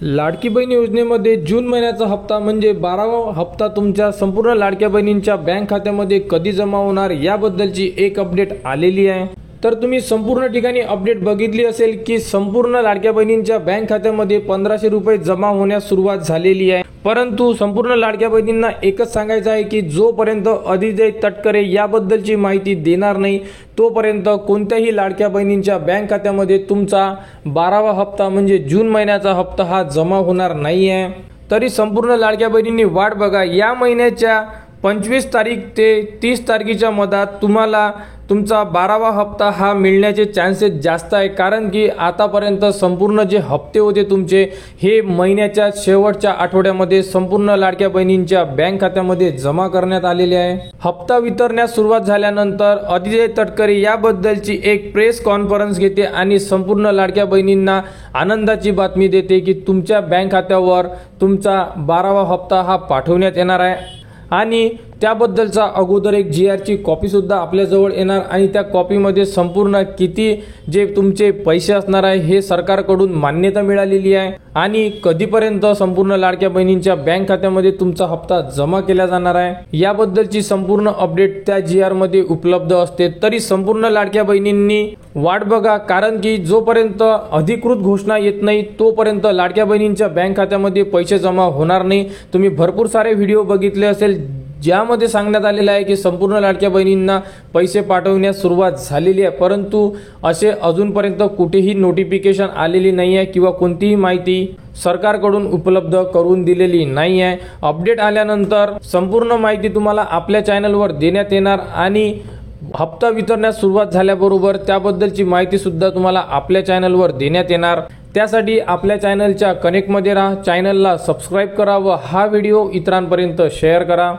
लाडकी बहीण योजनेमध्ये जून महिन्याचा हप्ता म्हणजे 12वा हप्ता तुमच्या संपूर्ण लाडक्या बहिणींच्या बँक खात्यामध्ये कधी जमा होणार याबद्दलची एक अपडेट आलेली आहे। तर तुम्ही संपूर्ण ठिकाणी अपडेट बघितली असेल की संपूर्ण लाडक्या बहिणींच्या बँक खात्यामध्ये 1500 रुपये जमा होण्यास सुरुवात झालेली आहे। परंतु संपूर्ण लाडक्या बहिणींना एकच सांगायचं आहे की जोपर्यंत अदिती तटकरे याबद्दलची माहिती देणार नाही तोपर्यंत कोणत्याही लाडक्या बहिणींच्या बँक खात्यामध्ये तुमचा 12वा हप्ता म्हणजे जून महिन्याचा हप्ता हा जमा होणार नाही आहे। तरी संपूर्ण लाडक्या बहिणींनी वाट बघा। या महिन्याच्या 25 तारीख ते 30 तारखेच्या मधात तुम्हाला तुमचा 12वा हप्ता हा मिळण्याचे चान्सेस जास्त आहे, कारण की आतापर्यंत संपूर्ण जे हप्ते होते तुमचे हे महिन्याच्या शेवटच्या आठवड्यामध्ये संपूर्ण लाडक्या बहिणींच्या बँक खात्यामध्ये जमा करण्यात आलेले आहे। हप्ता वितरण्यास सुरुवात झाल्यानंतर अदिती तटकरे याबद्दलची एक प्रेस कॉन्फरन्स घेते आणि संपूर्ण लाडक्या बहिणींना आनंदाची बातमी देते की तुमच्या बँक खात्यावर तुमचा 12वा हप्ता हा पाठवण्यात येणार आहे आणि त्याबद्दलचा अगोदर एक जीआरची कॉपी सुद्धा आपल्याजवळ येणार आणि त्या कॉपीमध्ये संपूर्ण किती जे तुमचे पैसे असणार आहे हे सरकारकडून मान्यता मिळालेली आहे आणि कधीपर्यंत संपूर्ण लाडक्या बहिणींच्या बँक खात्यामध्ये तुमचा हप्ता जमा केला जाणार आहे याबद्दलची संपूर्ण अपडेट त्या जीआर मध्ये उपलब्ध असते। तरी संपूर्ण लाडक्या बहिणींनी वाट बघा, कारण की जोपर्यंत अधिकृत घोषणा येत नाही तोपर्यंत लाडक्या बहिणींच्या बँक खात्यामध्ये पैसे जमा होणार नाही। तुम्ही भरपूर सारे व्हिडिओ बघितले असेल ज्यामध्ये सांगण्यात आलेलं आहे की संपूर्ण लाडक्या बहिणींना पैसे पाठवण्यास सुरुवात झालेली आहे, परंतु असे अजूनपर्यंत कुठेही नोटिफिकेशन आलेली नाही आहे किंवा कोणतीही माहिती सरकारकडून उपलब्ध करून दिलेली नाही आहे। अपडेट आल्यानंतर संपूर्ण माहिती तुम्हाला आपल्या चॅनलवर देण्यात येणार आणि हप्ता वितरण्यास सुरुवात झाल्याबरोबर त्याबद्दलची माहिती सुद्धा तुम्हाला आपल्या चॅनलवर देण्यात येणार। त्यासाठी आपल्या चॅनलच्या कनेक्टमध्ये राहा, चॅनलला सबस्क्राईब करा व हा व्हिडिओ इतरांपर्यंत शेअर करा।